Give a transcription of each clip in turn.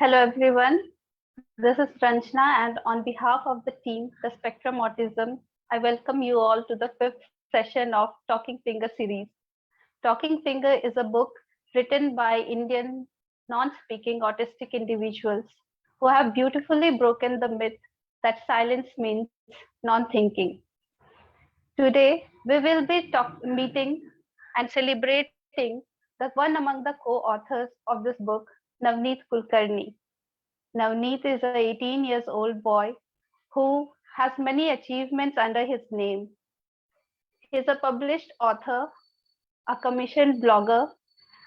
Hello everyone, this is Ranjana and on behalf of the team, the Spectrum Autism, I welcome you all to the fifth session of Talking Finger series. Talking Finger is a book written by Indian non-speaking autistic individuals who have beautifully broken the myth that silence means non-thinking. Today, we will be meeting and celebrating the one among the co-authors of this book, Navneet Kulkarni. Navneet is an 18 years old boy who has many achievements under his name. He is a published author, a commissioned blogger.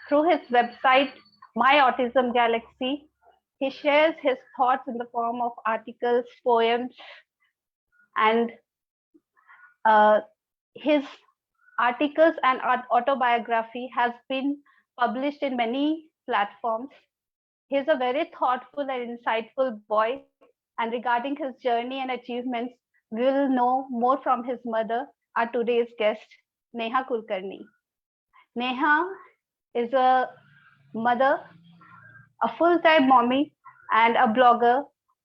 Through his website, My Autism Galaxy, he shares his thoughts in the form of articles, poems, and uh, his articles and autobiography has been published in many platforms. He is a very thoughtful and insightful boy, and regarding his journey and achievements, we will know more from his mother, our today's guest, Neha Kulkarni. Neha is a mother, a full time mommy, and a blogger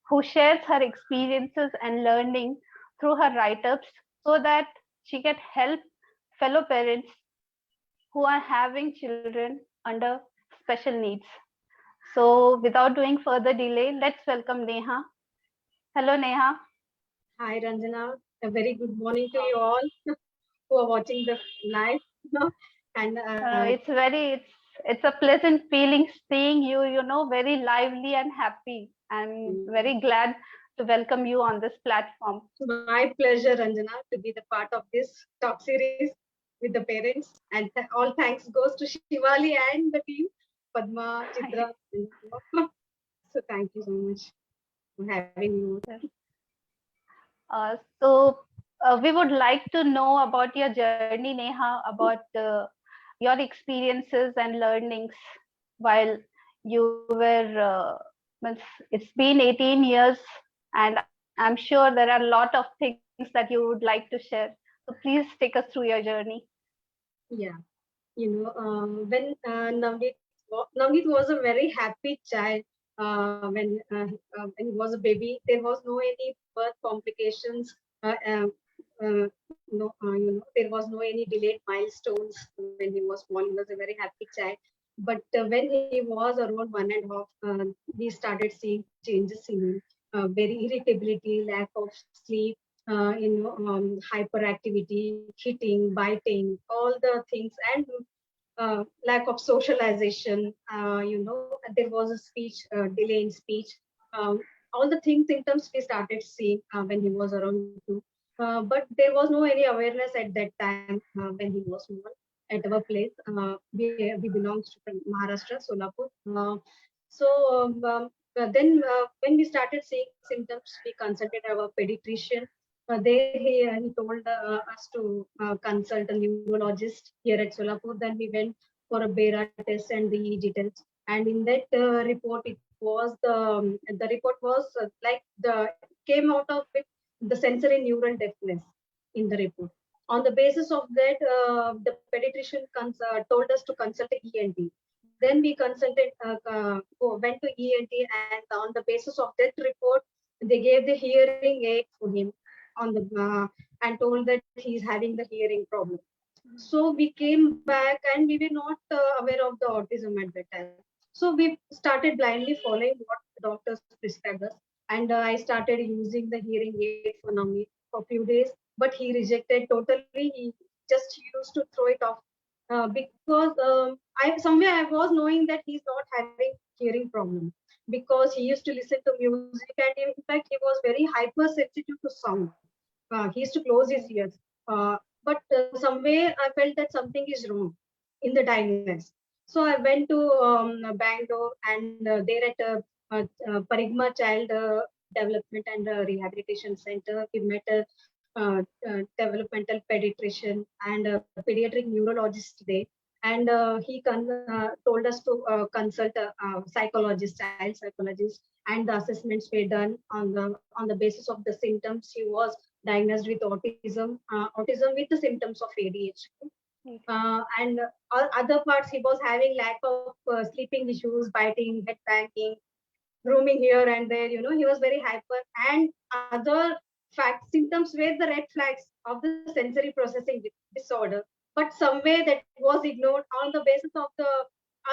who shares her experiences and learning through her write ups so that she can help fellow parents who are having children under special needs. So, without doing further delay, let's welcome Neha. Hello, Neha. Hi, Ranjana. A very good morning to you all who are watching the live. And It's a pleasant feeling seeing you. Very lively and happy. I'm very glad to welcome you on this platform. my pleasure, Ranjana, to be the part of this talk series with the parents. And all thanks goes to Shivali and the team, Padma, Chitra. So thank you so much for having me. So, we would like to know about your journey, Neha, about your experiences and learnings while you were. Means it's been 18 years, and I'm sure there are a lot of things that you would like to share. So please take us through your journey. Yeah, when Navneet was a very happy child when he was a baby. There was no any birth complications. There was no any delayed milestones when he was born. He was a very happy child. But when he was around 1.5, we started seeing changes in him. Very irritability, lack of sleep, hyperactivity, hitting, biting, all the things, and lack of socialization. There was a speech delay in speech. All the things symptoms we started seeing when he was around 2. But there was no any awareness at that time when he was born at our place. We belongs to Maharashtra, Solapur. Then when we started seeing symptoms, we consulted our pediatrician. There he told us to consult a neurologist here at Solapur. Then we went for a Bera test and the EEG test. And in that report, it was the report was like the came out of it the sensory neural deafness in the report. On the basis of that, the pediatrician told us to consult a ENT. Then we went to ENT, and on the basis of that report, they gave the hearing aid for him on the and told that he's having the hearing problem. So we came back and we were not aware of the autism at that time. So we started blindly following what doctors prescribed us. And I started using the hearing aid for Navneet for a few days, but he rejected totally. He just used to throw it off because I was knowing that he's not having hearing problem because he used to listen to music, and in fact he was very hypersensitive to sound. He used to close his ears. But somewhere I felt that something is wrong in the diagnosis. So I went to Bangalore, and there at Parigma Child Development and Rehabilitation Center, we met a developmental pediatrician and a pediatric neurologist today. And told us to consult a psychologist, child psychologist, and the assessments were done on the basis of the symptoms. He was diagnosed with autism with the symptoms of ADHD. And all other parts, he was having lack of sleeping issues, biting, head banging, roaming here and there. He was very hyper. And other symptoms were the red flags of the sensory processing disorder. But somewhere that was ignored on the basis of the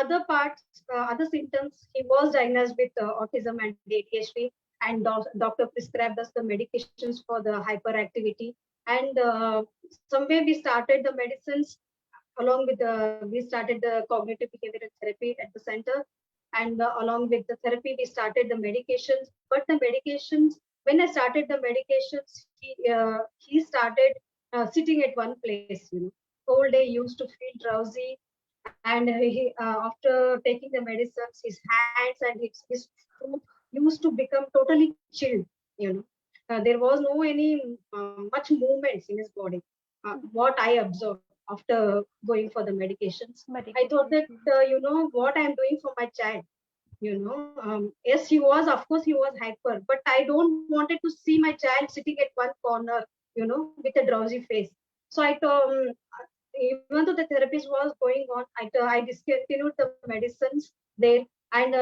other parts, other symptoms. He was diagnosed with autism and ADHD, and doctor prescribed us the medications for the hyperactivity. And somewhere we started the medicines along with we started the cognitive behavioral therapy at the center, and along with the therapy we started the medications. But the medications, when I started the medications, he started sitting at one place, whole day. He used to feel drowsy, and after taking the medicines, his hands and his foot used to become totally chilled. you know there was no any much movements in his body. What I observed after going for the medications, I thought that Medication. what I am doing for my child. Yes, he was, of course, he was hyper, but I don't wanted to see my child sitting at one corner, with a drowsy face. So even though the therapist was going on, I discontinued the medicines there. And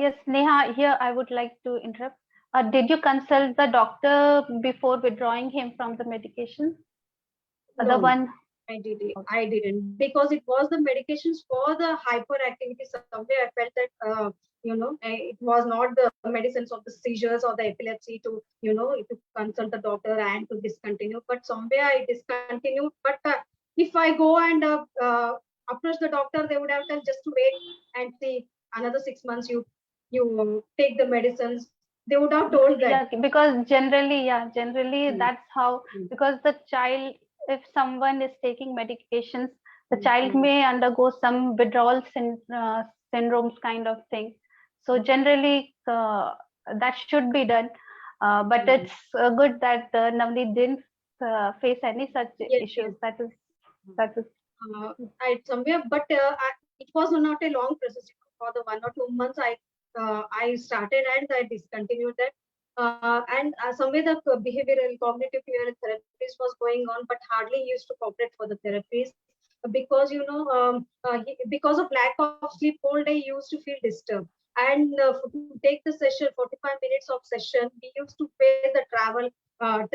Yes, Neha, here I would like to interrupt. Did you consult the doctor before withdrawing him from the medication? The no, one. I didn't, because it was the medications for the hyperactivity. Somewhere I felt that it was not the medicines of the seizures or the epilepsy to to consult the doctor and to discontinue. But somewhere I discontinued. But if I go and approach the doctor, they would have told just to wait and see another 6 months. You take the medicines. They would have told that. Yeah, because generally, yeah, generally Mm, that's how, mm, because the child, if someone is taking medications, the mm, child mm, may undergo some withdrawal syndromes kind of thing. So generally, that should be done. But mm. it's good that Navneet didn't face any such Yes, issues. yes. That is I somewhere, but it was not a long process. For the 1 or 2 months, I started and I discontinued that. And somewhere the behavioral cognitive behavioral therapies was going on, but hardly used to cooperate for the therapies, because because of lack of sleep, whole day he used to feel disturbed. And to take the session, 45 minutes of session, we used to face the travel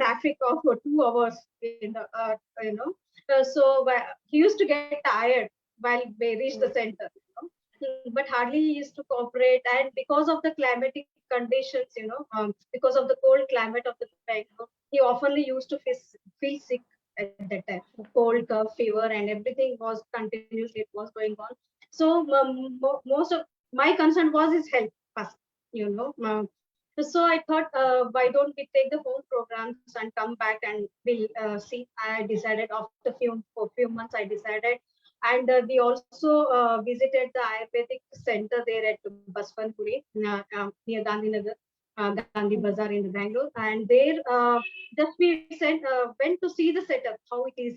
traffic of 2 hours in the so he used to get tired while we reached the center. But hardly he used to cooperate. And because of the climatic conditions, because of the cold climate of the Bangalore, he oftenly used to feel sick at that time. Cold, cough, fever, and everything was continuously it was going on. So most of my concern was his health first. You know. So I thought, why don't we take the home programs and come back and we'll see. I decided after few months I decided, and we also visited the Ayurvedic center there at Baswanpuri, near Gandhinagar, Gandhi Bazaar in the Bangalore, and there just we went to see the setup how it is.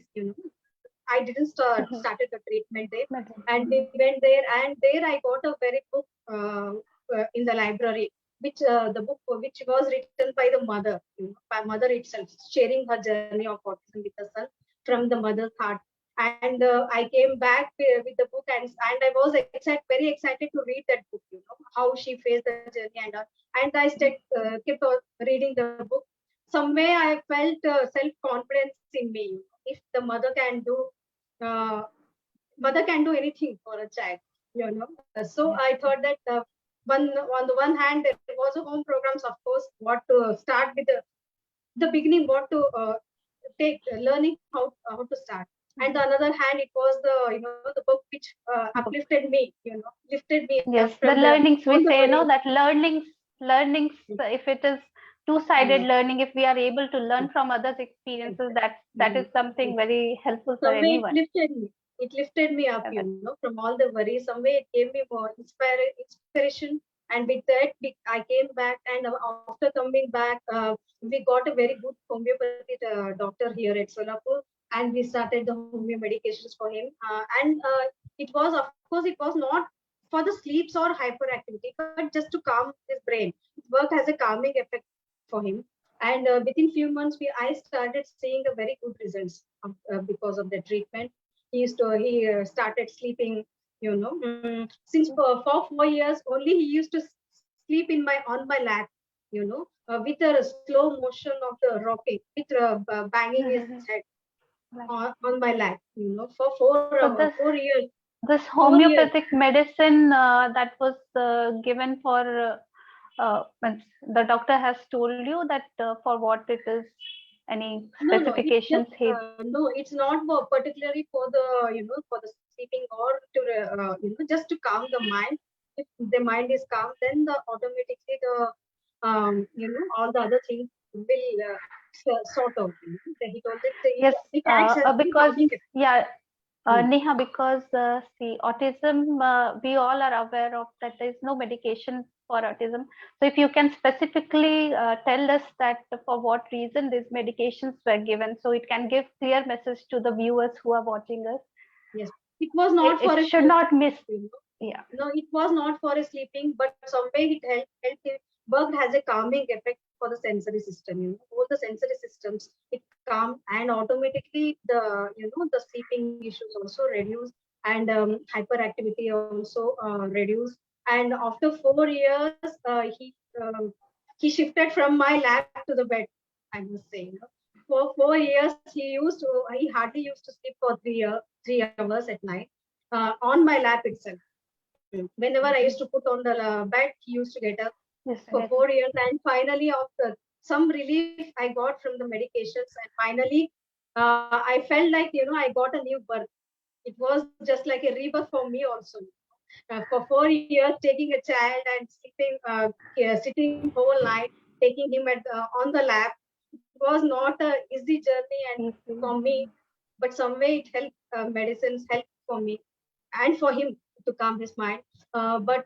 I didn't started the treatment there, and we went there, and there I got a very book in the library, which the book which was written by the mother, by mother itself, sharing her journey of autism with her son from the mother's heart. And I came back with the book, and I was very excited to read that book. How she faced the journey and all. And I kept on reading the book. Somewhere I felt self confidence in me. If the uh, mother can do anything for a child. So I thought that one on the one hand there was a home programs, of course, what to start with the beginning, what to take learning how to start. And the another hand, it was the book which uplifted me, lifted me up yes, from the the learnings all we the say, worries. that learnings, if it is two-sided Mm, learning, if we are able to mm, learn from others' mm, experiences, that is mm, something mm. very helpful for Somewhere it anyone. lifted me. It lifted me up, Uh, from all the worries. Somewhere it gave me more inspiration. And with that, I came back. And after coming back, we got a very good homeopathy doctor here at Solapur, and we started the homeo medications for him. And it was, of course, it was not for the sleeps or hyperactivity, but just to calm his brain. It worked as a calming effect for him. And within few months, I started seeing a very good results because of the treatment. He started sleeping. Since for 4 years only he used to sleep in my on my lap, with a slow motion of the rocking, with banging his head Like, on my lap, for 4 hours, so4 years, this 4 years. homeopathic medicine that was given for means the doctor has told you that for what it is, any No, no, it's specifications just he. no, it's not particularly for the for the sleeping or to just to calm the mind. If the mind is calm, then the automatically the all the other things will sort out. He told that Yes, it acts as a because calming effect. yeah, Hmm. Neha, because see, autism, we all are aware of that there is no medication for autism. So, if you can specifically tell us that for what reason these medications were given, so it can give clear message to the viewers who are watching us. Yes, it was not for It a should not miss. sleeping. Yeah. No, it was not for a sleeping, but some way it helped it worked as a calming effect for the sensory system. All the sensory systems it calm and automatically the sleeping issues also reduce and hyperactivity also reduce. And after 4 years, he shifted from my lap to the bed. I must say, for 4 years he hardly used to sleep for 3 hours at night on my lap itself. Whenever I used to put on the bed, he used to get up Yes, for yes. 4 years. And finally, after some relief I got from the medications, and finally, I felt like I got a new birth. It was just like a rebirth for me also. For 4 years, taking a child and sleeping, sitting whole night, taking him on the lap. It was not a easy journey, and for Easy. me, but some way it helped. Medicines helped for me and for him to calm his mind. But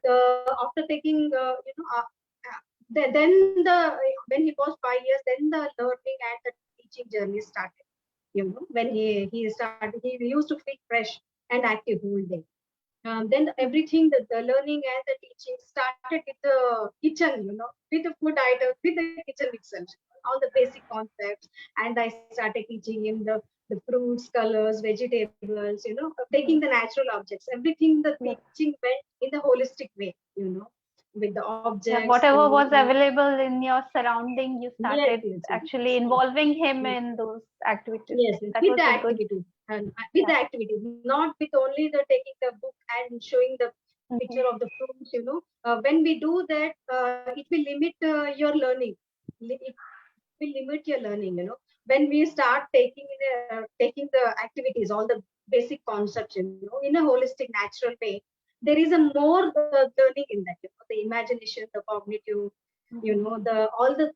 after taking, then when he was 5 years, then the learning and the teaching journey started. When he started, he used to feel fresh and active whole day. Then everything, the learning and the teaching started with the kitchen, with the food items, with the kitchen itself, all the basic concepts. And I started teaching him the fruits, colors, vegetables, taking the natural objects. Everything the Yes. teaching went in the holistic way, with the Yeah, objects. whatever was available in your surrounding, you Yes, started yes, actually yes. involving him Yes. in those activities. Yes, yes, That with was the a good, activities and with the yeah. activities, not with only the taking the book and showing the picture Mhm. of the fruits. When we do that, it will limit your learning. It will limit your learning. When we start taking the activities, all the basic concepts, in a holistic, natural way, there is a more learning in that. The imagination, the cognitive, Mhm.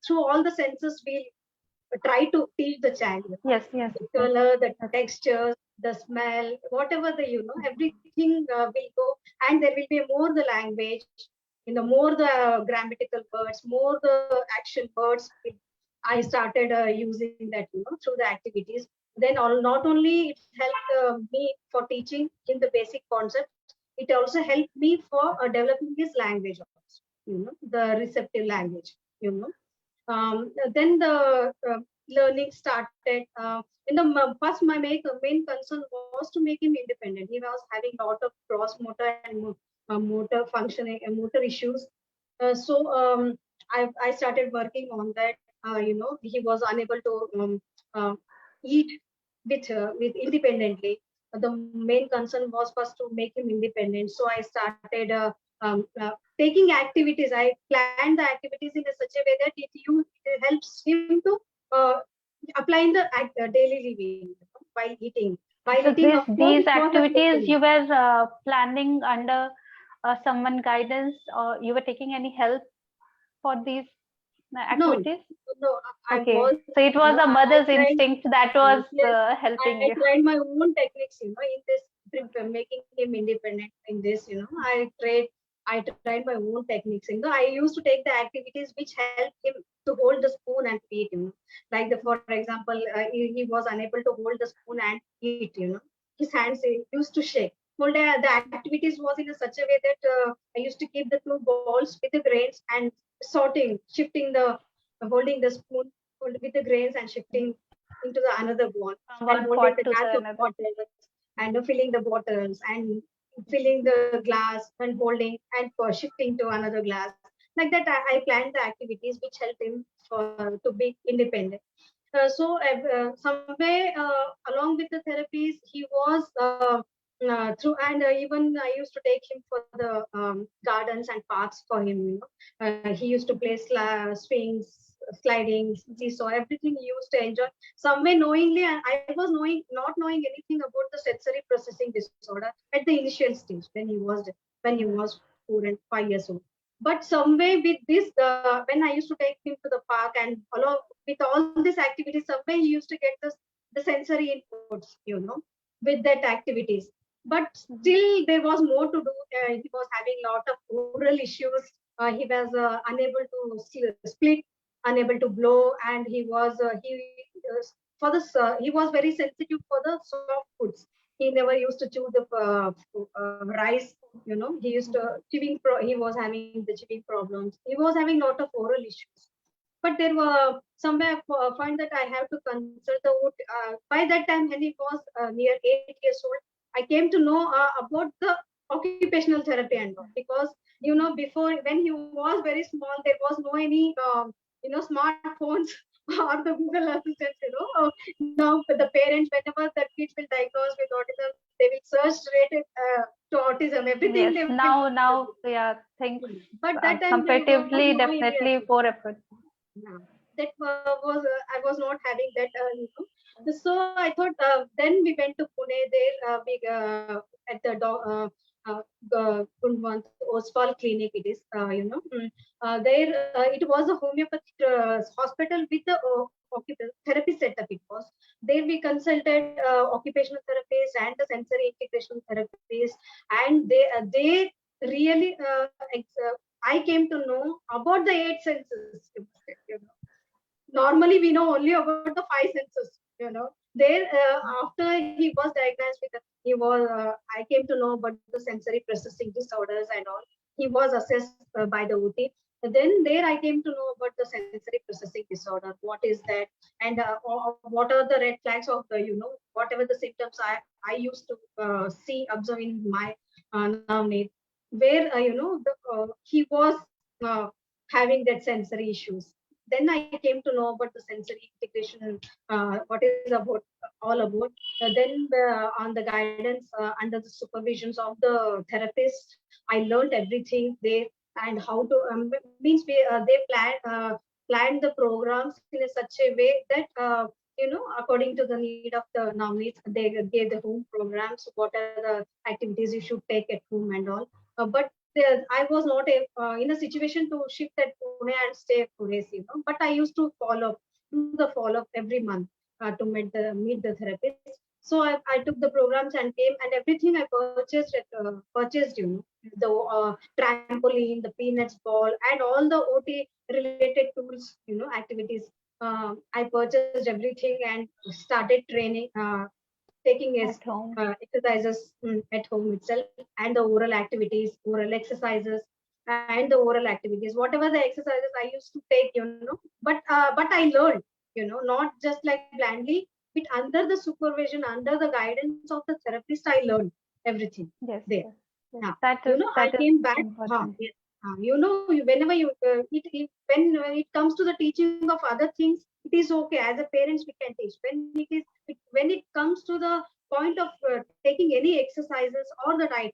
through all the senses we try to teach the child, Yes, yes, the yes. color, the That's textures, the smell, whatever everything will go, and there will be more the language, more the grammatical words, more the action words. I started using that, through the activities. Then not only it helped me for teaching in the basic concepts, it also helped me for developing his language also, the receptive language, you know then the learning started. In the first, my main concern was to make him independent. He was having a lot of cross motor and motor functioning and motor issues. So I started working on that. He was unable to uh, eat with independently. The main concern was first to make him independent. So I started taking activities. I planned the activities in a such a way that it helps him to uh, apply in the daily living while eating. While so. eating, of course, it These was a activities lesson. you were planning under someone guidance, or you were taking any help for these No, activities? no, I Okay, was, so it was a I mother's tried. instinct that was Yes, helping I you. tried my own techniques, in this Okay. making him independent in this, I tried my own techniques. I used to take the activities which help him to hold the spoon and eat, like for example, he was unable to hold the spoon and eat, his hands used to shake. Whole day, the activities was in a such a way that I used to keep the two balls with the grains and sorting, shifting holding the spoon with the grains and shifting into the another bowl, From and one holding the pot to glass the of another. water and filling the bottles and filling the glass and holding and for shifting to another glass. Like that, I planned the activities which helped him to be independent. Somewhere along with the therapies, he was through, and even I used to take him for the gardens and parks for him. He used to play swings, sliding, seesaw, everything he used to enjoy. Somewhere knowingly, and I was knowing not knowing anything about the sensory processing disorder at the initial stage when he was 4 and 5 years old. But somewhere with this, when I used to take him to the park and along with all these activities, somewhere he used to get the sensory inputs, with that activities. But still, there was more to do. He was having a lot of oral issues. He was unable to split, unable to blow, and he was very sensitive for the soft foods. He never used to chew the rice. He used to he was having the chewing problems. He was having a lot of oral issues. But there were somewhere find that I have to consult the wood. By that time, when he was near 8 years old, I came to know about the occupational therapy and all, because before, when he was very small, there was no any smartphones or the Google assistants. Now the parents, whenever the kids will diagnose with autism, they will search related to autism. Everything Yes, they will now yeah, things but that time there was comparatively no any definitely for effort. yeah. That was I was not having that. So I thought. Then we went to Pune. There we at the Gunwant Oswal Clinic. It is there. It was a homeopathic hospital with the therapy setup. It was there. We consulted occupational therapists and the sensory integration therapists, and they really I came to know about the eight senses. Normally we know only about the five senses. There after he was diagnosed with I came to know about the sensory processing disorders and all. He was assessed by the OT. Then there I came to know about the sensory processing disorder. What is that? And what are the red flags of the whatever the symptoms I used to see, observe in my Navneet, where he was uh, having that sensory issues. Then I came to know about the sensory integration, what is about all about. On the guidance, under the supervisions of the therapist, I learned everything there, and how to means they planned the programs in a such a way that according to the need of the nominees, they gave the home programs. What are the activities you should take at home and all. But I was not in a situation to shift at Pune and stay at Pune, but I used to do the follow up every month to meet the therapist. So I took the programs and came, and everything I purchased, the trampoline, the peanuts ball, and all the OT related tools, activities. I purchased everything and started training. Taking At home. exercises at home itself, and the oral activities, oral exercises, and the oral activities. Whatever the exercises I used to take, but I learned, not just like blindly, but under the supervision, under the guidance of the therapist, I learned everything Yes, there. yes, yes. Yeah, I That is came back. important. Yes. Whenever when it comes to the teaching of other things, it is okay. As a parents, we can teach. When it comes to the point of taking any exercises or the diet,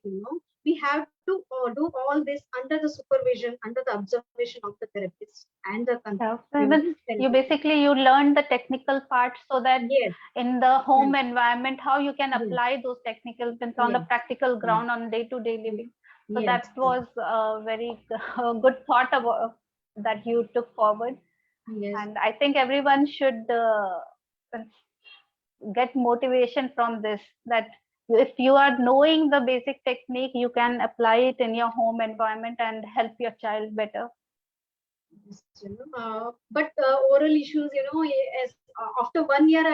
we have to do all this under the supervision, under the observation of the therapist and the Yeah. So even you therapist. basically you learn the technical part so that Yes. in the Mm. home environment how you can Yes. apply those technical things on the Yes. practical Mm. ground on day-to-day Mm. living. So Yes. that was a very good thought about that you took forward, Yes. and I think everyone should get motivation from this, that if you are knowing the basic technique you can apply it in your home environment and help your child better. Yes, but oral issues, as after 1 year,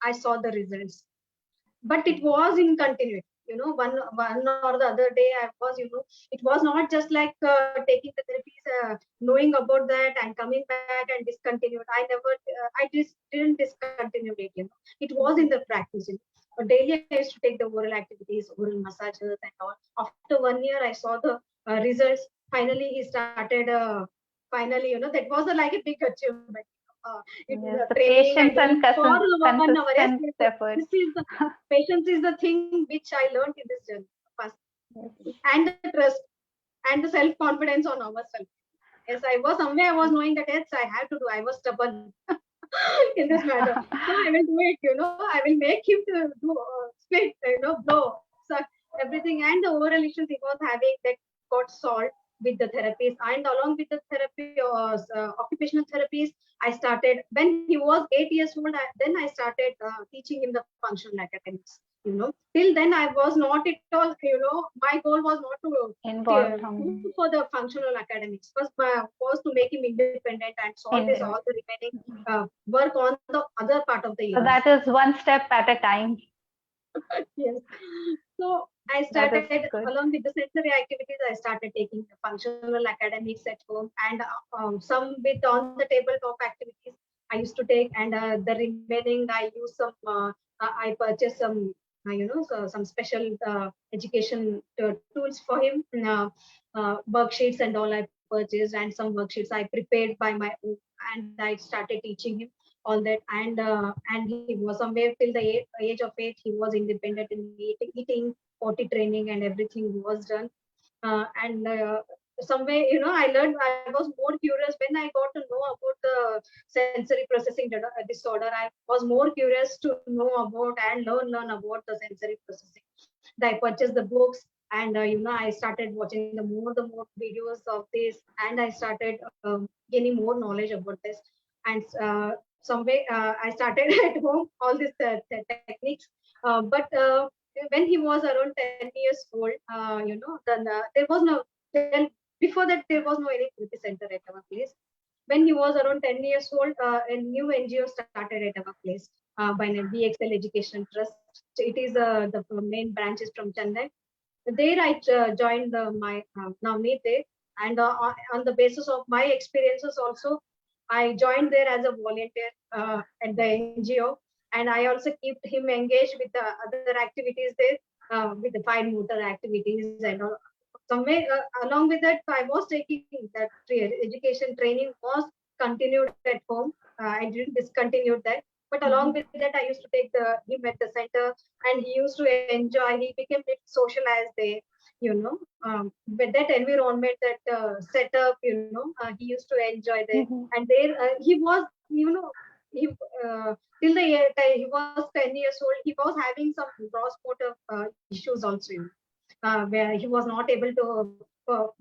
I saw the results, but it was in continuity. One or the other day, I was, it was not just like taking the therapies, knowing about that and coming back and discontinued. I just didn't discontinue it. It was in the practice. Daily I used to take the oral activities, oral massages, and all. After 1 year, I saw the results. finally he started. Finally, that was like a big achievement. It was Yes, a the training I patience did and for 1 hour. Yes, consistent yes, yes. effort. This is the patience is the thing which I learned in this journey first, Yes. and the trust and the self confidence on ourselves. Yes, I was somewhere. I was knowing that yes, I have to do. I was stubborn in this matter. No, I will do it. I will make him to do split. Blow, suck everything, and the overall issues he was having that got solved with the therapies, and along with the therapy or occupational therapies, I started when he was 8 years old. Then I started teaching him the functional academics. Till then I was not at all. My goal was not to Involved. go for the functional academics. First, was to make him independent and solve his all In, the remaining work on the other part of the so years. that is one step at a time. Yes. So I That is started good. along with the sensory activities. I started taking the functional academics at home, and some with on the tabletop activities I used to take, and the remaining I use some. I purchased some. Some special education tools for him, worksheets and all I purchased, and some worksheets I prepared by my own, and I started teaching him all that, and he was somewhere till the age of 8 he was independent in eating, potty training, and everything was done. And somewhere I learned. I was more curious when I got to know about the sensory processing disorder. I was more curious to know about and learn about the sensory processing. I purchased the books, and I started watching the more videos of this, and I started gaining more knowledge about this. And some way I started at home all these techniques. But when he was around 10 years old, then there was no then before that there was no any therapy center at our place. When he was around 10 years old, a new NGO started at our place by name BXL Education Trust. It is the main branch is from Chennai. There I joined my Navneet there, and on the basis of my experiences also, I joined there as a volunteer at the NGO, and I also kept him engaged with the other activities there, with the fine motor activities and all. Somewhere along with that, I was taking that education training was continued at home. I didn't discontinue that, but along with Mhm. that, I used to take the him at the center, and he used to enjoy. He became bit socialized there, with that environment, that setup. He used to enjoy there, Mhm. and there he was, he till the he was 10 years old. He was having some gross motor issues also, where he was not able to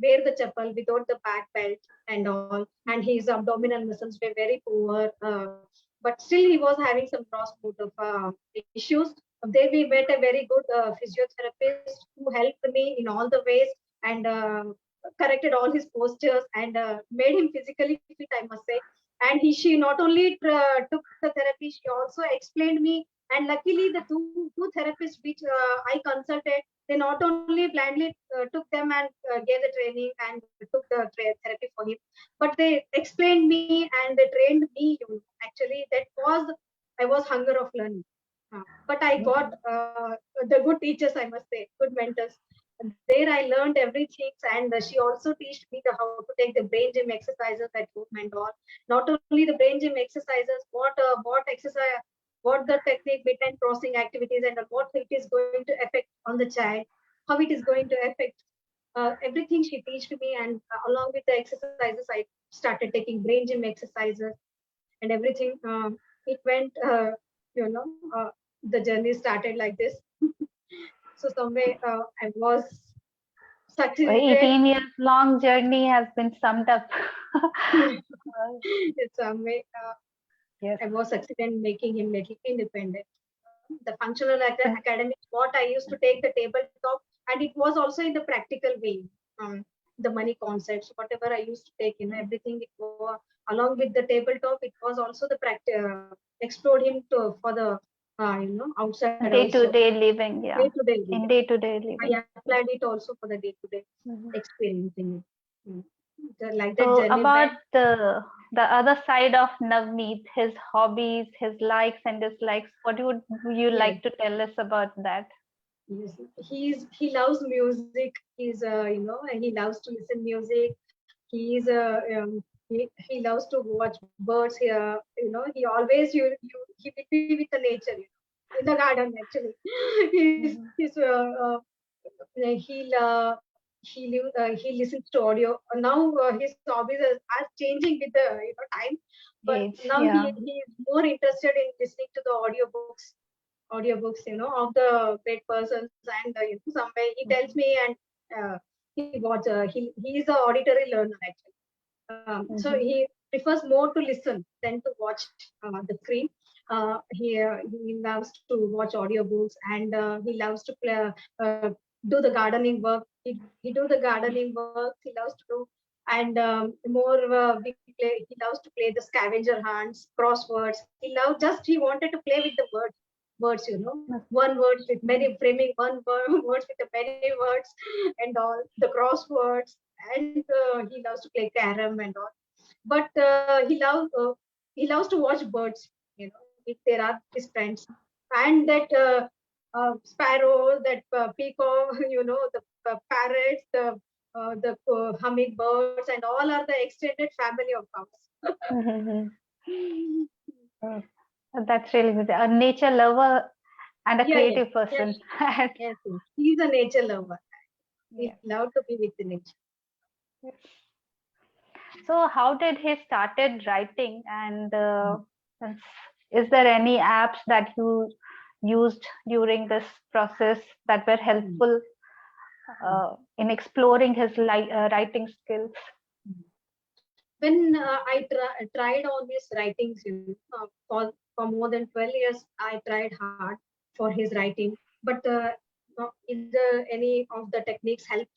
wear the chappal without the back belt and all, and his abdominal muscles were very poor. But still, he was having some cross motor issues. There we met a very good physiotherapist who helped me in all the ways, and corrected all his postures, and made him physically fit, I must say. And she not only took the therapy, she also explained me. And luckily, the two therapists which I consulted, they not only blindly took them and gave the training and took the therapy for him, but they explained me and they trained me. Actually, that was I was hunger of learning. But I got Mhm. the good teachers, I must say, good mentors. There I learned everything, and she also taught me how to take the brain gym exercises at home and all. Not only the brain gym exercises, what exercise, what the technique, mid and crossing activities, and what it is going to affect on the child, how it is going to affect everything she taught me, and along with the exercises, I started taking brain gym exercises and everything. It went, the journey started like this. So somewhere I was succeeded. 18 years long journey has been summed up. In some way, Yes. I was succeeded in making him little independent. The functional So, academics, what I used to take the tabletop, and it was also in the practical way. The money concepts, whatever I used to take, everything it was along with the tabletop. It was also the explored him to for the outside day also, to day living, day yeah. to day living. In day to day I living. applied it also for the day to day Mhm. experiencing it. Mm. Like that So journey went. about the other side of Navneet, his hobbies, his likes and dislikes, what would you Yes. like to tell us about that? Yes, he loves music. He loves to listen music. He's he loves to watch birds here. He always he will be with the nature. In the garden actually. Mhm. He listens to audio. Now his hobbies are changing with the time, but Age, now yeah. he is more interested in listening to the audiobooks, of the great persons, and somewhere he tells Mhm. me, and he is a auditory learner actually. So Mhm. he prefers more to listen than to watch the screen. He loves to watch audiobooks, and he loves to do the gardening work. He do the gardening work. He loves to do, and more he loves to play the scavenger hunts, crosswords. He wanted to play with the words, one words with many framing one word, words with the many words and all the crosswords, and he loves to play carom and all. But he loves to watch birds, if there are his friends, and that sparrow, that peacock, the parrots, the hummingbirds, and all are the extended family of ours. Mhm. Uh, That's really good. A nature lover and a Yeah, yeah, creative yeah. person. Yes. He's a nature lover. He Yeah. loved to be with the nature. So, how did he started writing? And is there any apps that you used during this process that were Mm, helpful in exploring his writing skills? mm. When tried on his writings, for more than 12 years, I tried hard for his writing. But is there any of the techniques help,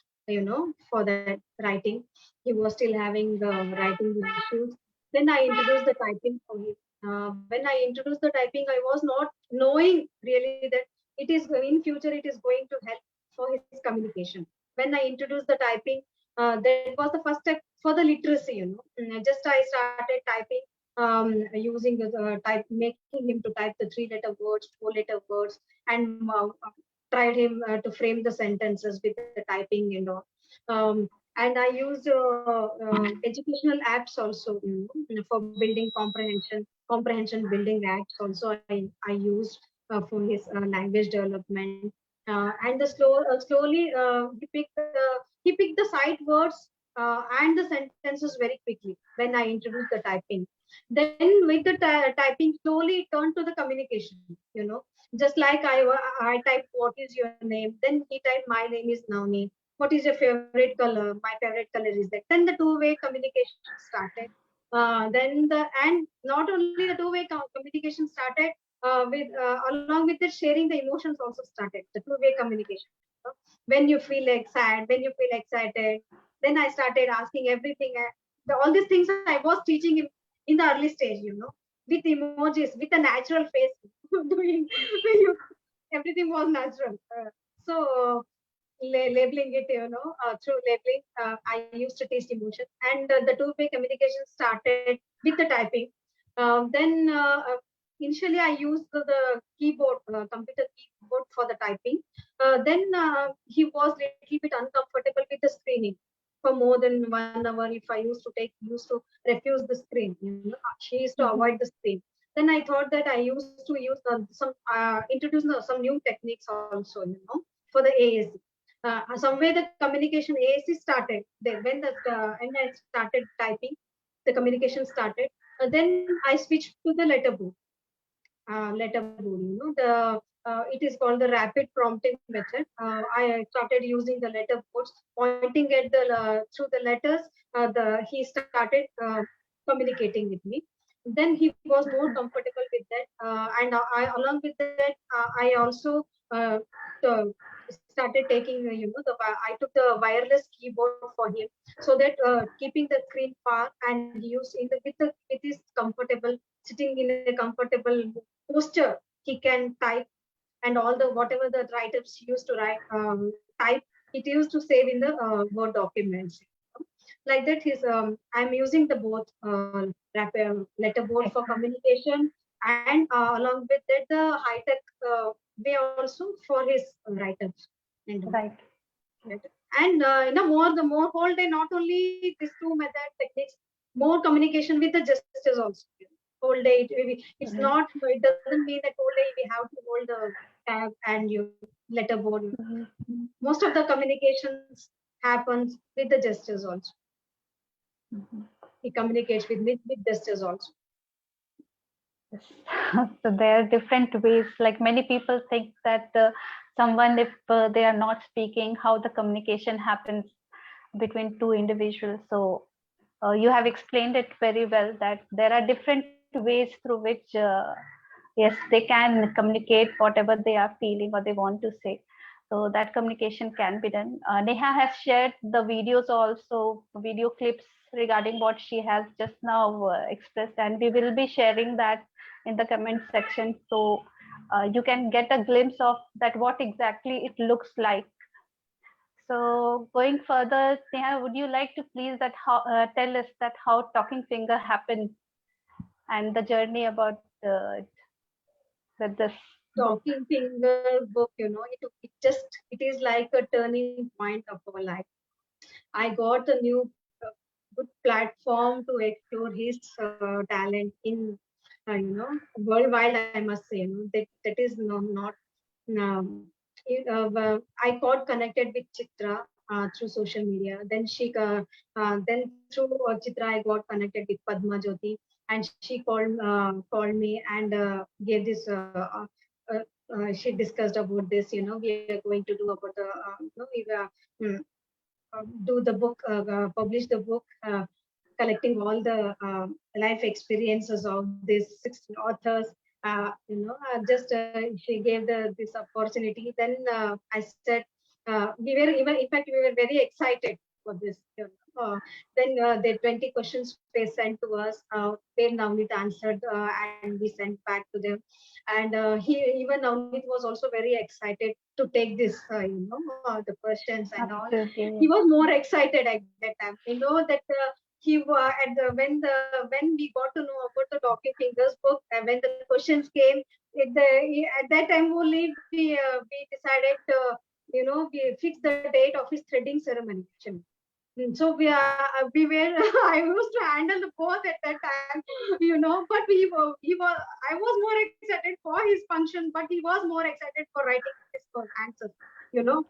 for that writing? He was still having writing issues. Then I introduced the typing for him. When I introduced the typing, I was not knowing really that in future it is going to help for his communication. When I introduced the typing, that was the first step for the literacy. Just I started typing, using the making him to type the three-letter words, four-letter words, and tried him to frame the sentences with the typing and all. And I used educational apps also, for building comprehension building apps also. I used for his language development, and slowly he picked the sight words and the sentences very quickly when I introduced the typing. Then with the typing, slowly it turned to the communication. Just like I typed what is your name, then he typed my name is Navneet. What is your favorite color? My favorite color is that. Then the two-way communication started. And not only the two-way communication started, with along with it, sharing the emotions also started. The two-way communication. When you feel sad, when you feel excited, then I started asking everything. All these things I was teaching him in the early stage, with emojis, with a natural face, doing everything was natural. Labeling it, through labeling, I used to taste emotion, and the two-way communication started with the typing. Then initially I used the keyboard, computer keyboard for the typing. Then he was little bit uncomfortable with the screening for more than 1 hour. If I used to refuse the screen, she used to avoid the Mhm. screen. Then I thought that I used to use introduce some new techniques also, for the AAC. Somewhere the communication AAC started. When I started typing, the communication started. Then I switched to the letterboard. It is called the rapid prompting method. I started using the letterboards, pointing at through the letters. He started communicating with me. Then he was more comfortable with that, and I along with that, I also uh, started taking, I took the wireless keyboard for him, so that keeping the screen far, and he used in the with his comfortable, sitting in a comfortable posture, he can type. And all the whatever the writers used to type, it used to save in the Word documents. Like that, I'm using the both letterboard for Excellent. communication, and along with that, the high tech way also for his writers and all. Right. Right. And more the more whole day, not only these two method techniques, more communication with the justices also. Whole day, it's Right. not. It doesn't mean that whole day we have to hold the tab and you letterboard. Mhm. Most of the communications happens with the gestures also. Mhm. He communicates with gestures also. Yes. So there are different ways. Like many people think that someone, if they are not speaking, how the communication happens between two individuals. So you have explained it very well that there are different ways through which, yes, they can communicate whatever they are feeling or they want to say. So that communication can be done. Neha has shared the videos also, video clips regarding what she has just now expressed, and we will be sharing that in the comment section. So you can get a glimpse of that what exactly it looks like. So going further, Neha, would you like to please that how tell us that how Talking Finger happened and the journey about with this book? Talking Finger book, it is like a turning point of our life. I got a new good platform to explore his talent in worldwide. I must say, that is not. I got connected with Chitra through social media. Then through Chitra, I got connected with Padma Jyoti, and she called me and gave this. She discussed about this. We are going to do about the. We mm, do the book, publish the book, collecting all the life experiences of these 16 authors. Just she gave this opportunity. Then I said, we were even, in fact, we were very excited for this. Then the 20 questions were sent to us, where Navneet answered, and we sent back to them. And even Navneet was also very excited to take this, the questions and all. He Absolutely. was more excited at that time. That at the when we got to know about the Talking Fingers book, and when the questions came, at that time only we decided to, we fixed the date of his threading ceremony actually. So we were I used to handle the both at that time, but he was I was more excited for his function, but he was more excited for writing his answers,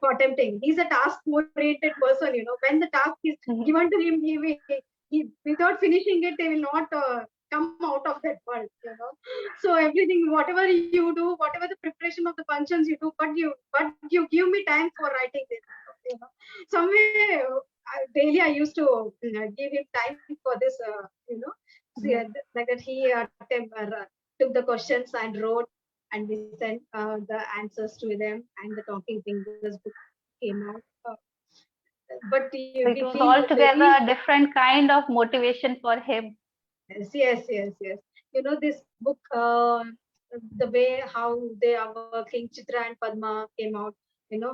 for attempting. He's a task oriented person. When the task is Mhm. given to him, he without finishing it, they will not come out of that world. So everything, whatever you do, whatever the preparation of the functions you do, but you give me time for writing this. you know some way, daily I used to give him time for this, see, Mhm. like that he took the questions and wrote, and we sent the answers to them, and the Talking Fingers book came out. But we So it feel was very. altogether a different kind of motivation for him. Yes. This book, the way how they are working, Chitra and Padma came out.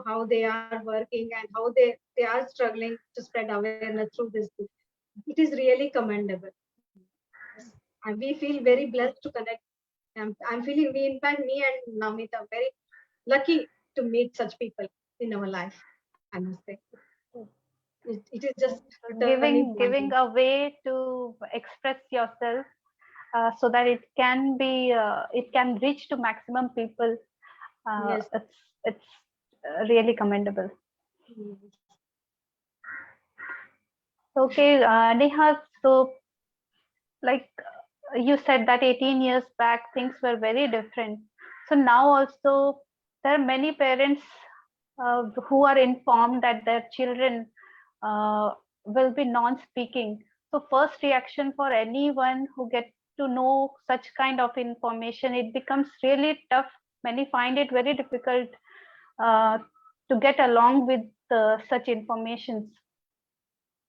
How they are working and how they are struggling to spread awareness through this book. It is really commendable. Yes. And we feel very blessed to connect. I'm feeling, we, in fact, me and Namita are very lucky to meet such people in our life. I must say, it is just a turning Giving point. giving a way to express yourself so that it can reach to maximum people. Yes. It's really commendable. Yes. Okay, Neha. So like you said that 18 years back things were very different. So now also there are many parents who are informed that their children uh, will be non-speaking. So first reaction for anyone who get to know such kind of information, it becomes really tough. Many find it very difficult uh, to get along with such informations.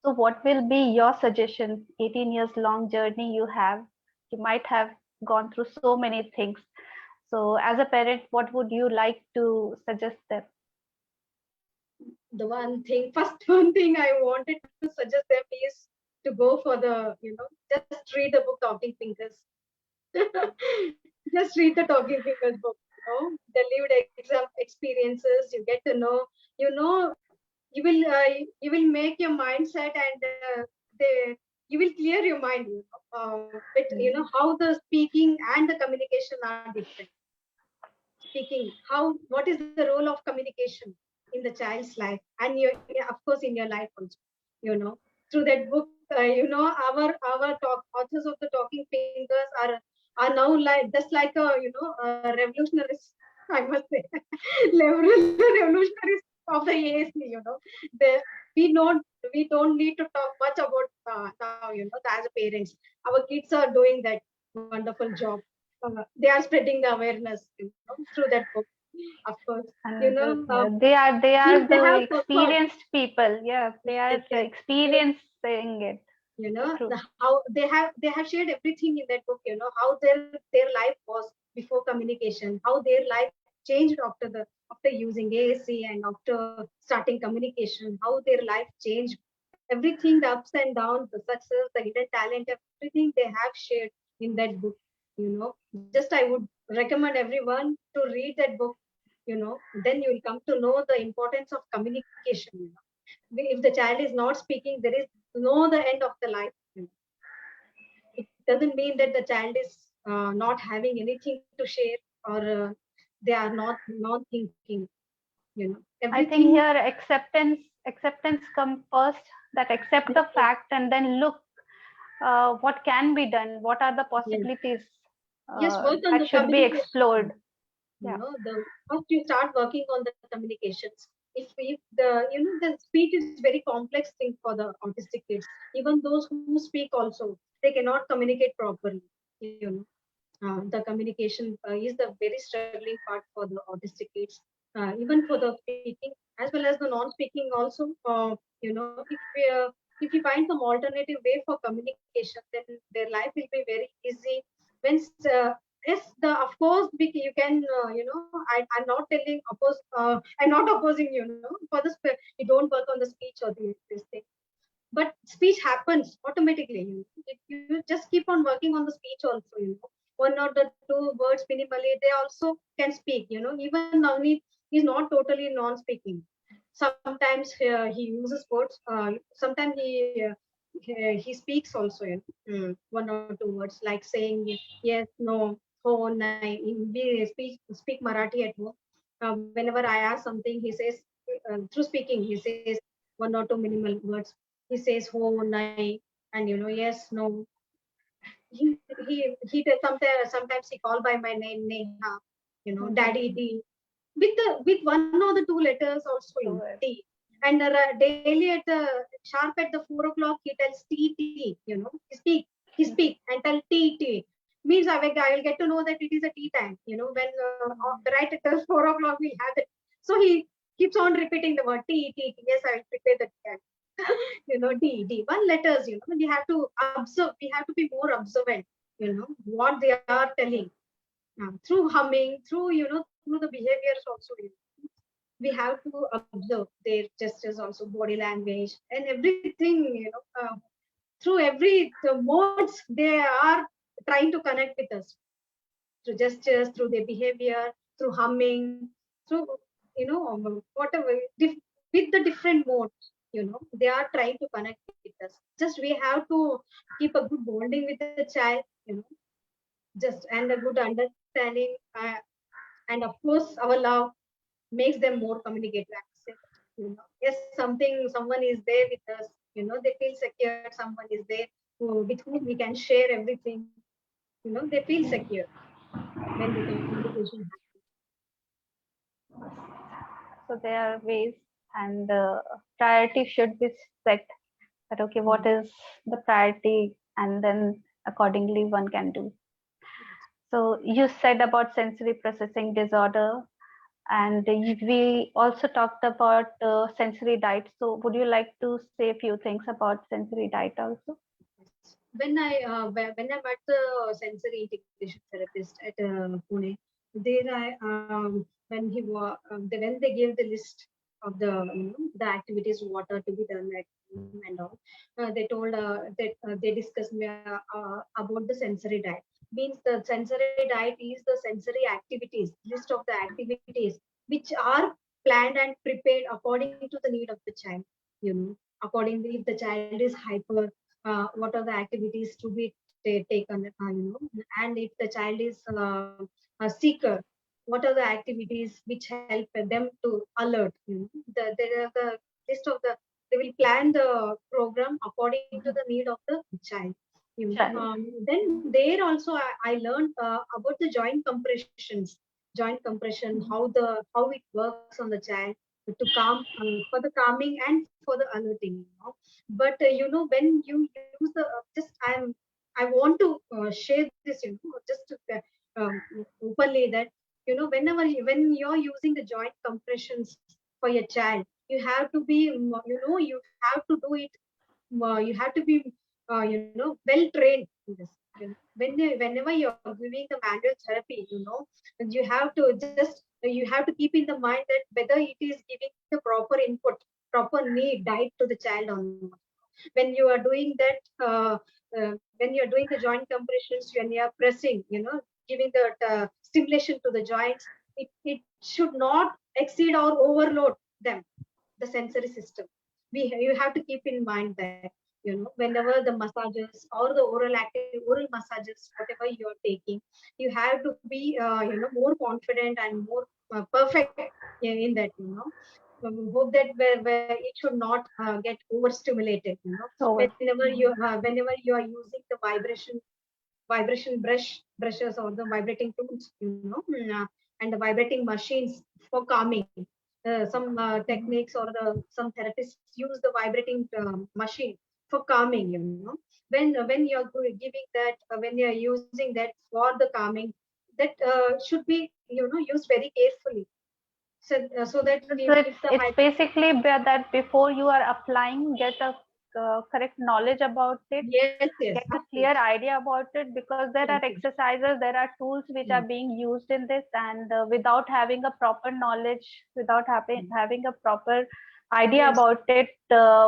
So what will be your suggestion? 18 years long journey you have. You might have gone through so many things. So as a parent, what would you like to suggest them? The first one thing I wanted to suggest them is to go for the, just read the book Talking Fingers. Just read the Talking Fingers book. The lived exam experiences. You get to know, you know, you will make your mindset, and they you will clear your mind. But how the speaking and the communication are different. Speaking, how, what is the role of communication in the child's life, and your, yeah, of course, in your life also. you know Through that book, our authors of the talking fingers are now like, just like a, revolutionaries, I must say. Revolutionaries of the AAC. They, we don't we don't need to talk much about now, as a parents. Our kids are doing that wonderful job. They are spreading the awareness, through that book, of course. And they are If they the have performed, experienced people. Yeah, they are yes, yes, experiencing it. True. how they have shared everything in that book. How their life was before communication, how their life changed after using AAC, and after starting communication, how their life changed. Everything, the ups and downs, the success, the hidden talent, everything they have shared in that book. Just I would recommend everyone to read that book. Then you will come to know the importance of communication. If the child is not speaking, there is no the end of the life. It doesn't mean that the child is not having anything to share, or they are not thinking. I think Everything. here acceptance come first. That accept the Yes, fact and then look what can be done. What are the yes, possibilities yes. Work on that the should be communication. explored? Yeah. The first you start working on the communications. If the speech is very complex thing for the autistic kids. Even those who speak also, they cannot communicate properly. The communication is the very struggling part for the autistic kids. Even for the speaking as well as the non-speaking also. If you find some alternative way for communication, then their life will be very easy. When yes, of course you can. I'm not telling oppose. I'm not opposing. For the you don't work on the speech or this thing, but speech happens automatically. If you just keep on working on the speech also, one or the two words minimally, they also can speak. Even Navneet is not totally non-speaking. Sometimes he uses words. Sometimes he speaks also. One or two words like saying yes, no, ho, nai. We speak Marathi at home. Whenever I ask something, he says, through speaking, he says one or two minimal words. He says ho, nai, and yes, no. Sometimes he call by my name, Neha. Daddy, Mhm. D, with one or the two letters also, True. T. And daily at sharp at the 4 o'clock, he tells T T. He speak and tell T T. Means I will get to know that it is a tea time. When right at the 4 o'clock we have it. So he keeps on repeating the word T T. Yes, I will prepare the tea. D D. One letters. We have to observe. We have to be more observant. What they are telling through humming, through the behaviors also. We have to observe their gestures also, body language, and everything. Through every the modes they are trying to connect with us, through gestures, through their behavior, through humming, through whatever with the different modes. They are trying to connect with us. Just we have to keep a good bonding with the child. Just and a good understanding, and of course our love makes them more communicative. Accept, yes, someone is there with us. They feel secure. Someone is there with whom we can share everything. They feel secure when the communication happens. So there are ways, and priority should be set. That okay, what is the priority, and then accordingly one can do. So you said about sensory processing disorder, and we also talked about sensory diet. So would you like to say a few things about sensory diet also? Yes. When I met the sensory integration therapist at Pune, there when they gave the list of the activities what are to be done at home and all, they told that they discussed about the sensory diet. means the sensory diet is the sensory activities, list of the activities which are planned and prepared according to the need of the child. You know, accordingly, if the child is hyper, what are the activities to be taken? And if the child is a seeker, what are the activities which help them to alert? There are the list of the, they will plan the program according to the Mhm. need of the child. Child. Then there also I learned about the joint compressions, joint compression, Mhm. how it works on the child to calm, for the calming and for the alerting. But when you use the just I want to share this, just to, openly, that when you're using the joint compressions for your child, you have to be, you have to do it, you have to be well trained in this. Whenever you're giving the manual therapy, you have to just, you have to keep in the mind that whether it is giving the proper input, proper need diet to the child or not. When you are doing that, when you're doing the joint compressions, when you are pressing, giving the stimulation to the joints, it should not exceed or overload them, the sensory system. You have to keep in mind that, whenever the massages or the oral massages, whatever you are taking, you have to be more confident and more perfect in that. Hope that where it should not get overstimulated. So, Whenever you are using the vibration brushes or the vibrating tools, and the vibrating machines for calming. Some mhm. techniques or some therapists use the vibrating machine for calming. When you are giving that, when you are using that for the calming, that should be used very carefully, so that if the It's basically that before you are applying, get a correct knowledge about it, yes, yes, get of a course, clear idea about it, because there of are course. exercises, there are tools which Mm, are being used in this, and without having a proper knowledge, without mm. having a proper idea Yes, about it,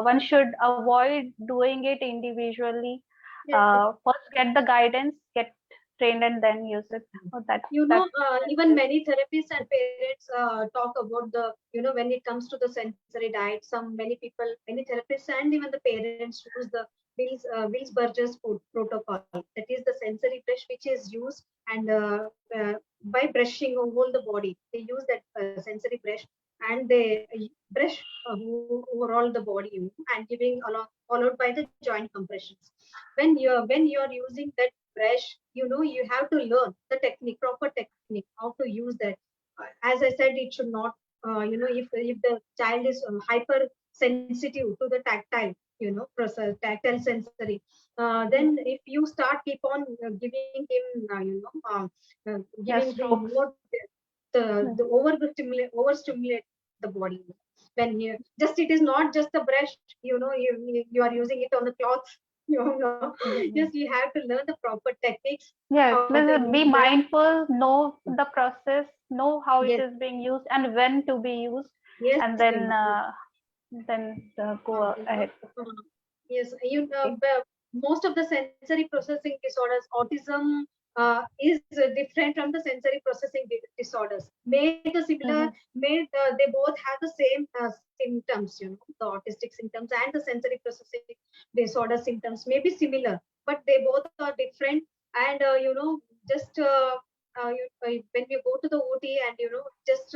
one should avoid doing it individually. yes. First get the guidance, get trained, and then use it. Oh, that's Even it. many therapists and parents talk about the, when it comes to the sensory diet, many people, many therapists and even the parents use the Wills Burgess protocol. That is the sensory brush which is used, and by brushing all the body, they use that sensory brush, and they brush overall the body, and giving along, followed by the joint compressions. When you're using that brush, you have to learn the technique, proper technique, how to use that. As I said, it should not, if the child is hyper sensitive to the tactile, process, tactile sensory, then if you start keep on giving him, giving Yes, him strokes. more, the Mhm. overstimulate the body. When you just, it is not just the brush, you are using it on the cloth. Yes, Mhm. you have to learn the proper techniques, Yes, how to use be that. mindful, know the process, know how it Yes, is being used, and when to be used, yes, and yes. then go ahead. Uh, yes, Okay. most of the sensory processing disorders, autism is different from the sensory processing disorders. May the similar, Mm-hmm. they both have the same symptoms, the autistic symptoms and the sensory processing disorder symptoms may be similar, but they both are different. And just when we go to the OT, and just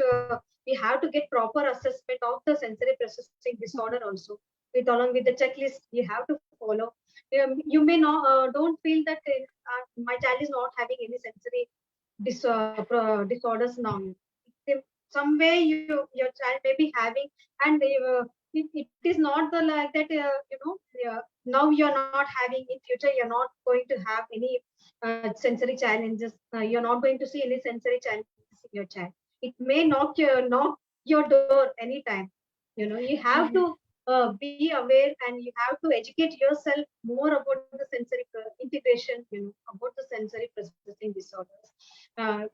we have to get proper assessment of the sensory processing disorder also, with along with the checklist you have to follow. You may not don't feel that my child is not having any sensory disorders now. Some way your child may be having, and it is not the like that, now you're not having, in future you're not going to have any sensory challenges, you're not going to see any sensory challenges in your child. It may knock your door anytime. You have to be aware, and you have to educate yourself more about the sensory integration, about the sensory processing disorders,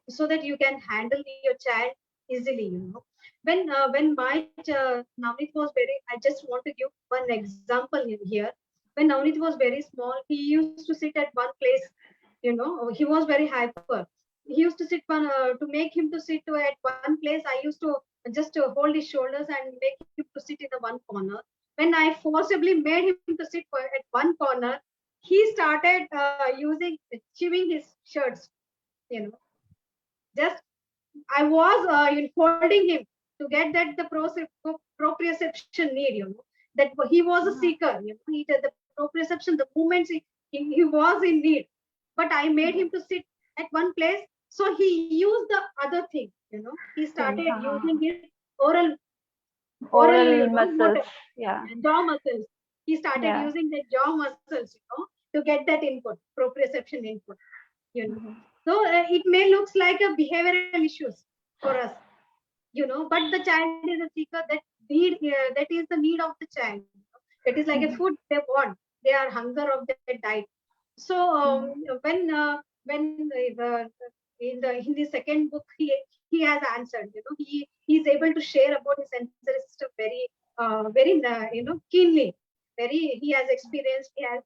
so that you can handle your child easily. When my Navneet was very, I just want to give one example in here. When Navneet was very small, he used to sit at one place He was very hyper. He used to sit to make him to sit at one place. I used to just hold his shoulders and make him to sit in the one corner. When I forcibly made him to sit at one corner, he started using chewing his shirts. You know, just I was holding him to get that the proprioception need. That he was a seeker. He did the proprioception. The moments he was in need, but I made him to sit at one place. So he used the other thing. He Thing. started using his oral oral Oral muscles. motor Yeah. jaw muscles. He started Yeah. using the jaw muscles. To get that input, proprioception input. You know, Mhm. so it may looks like a behavioral issues for us. But the child is a seeker. That is the need of the child. It is like a food they want. They are hunger of their diet. So Mhm. when in the second book he has answered. He is able to share about his sensory system very keenly. Very he has experienced. He has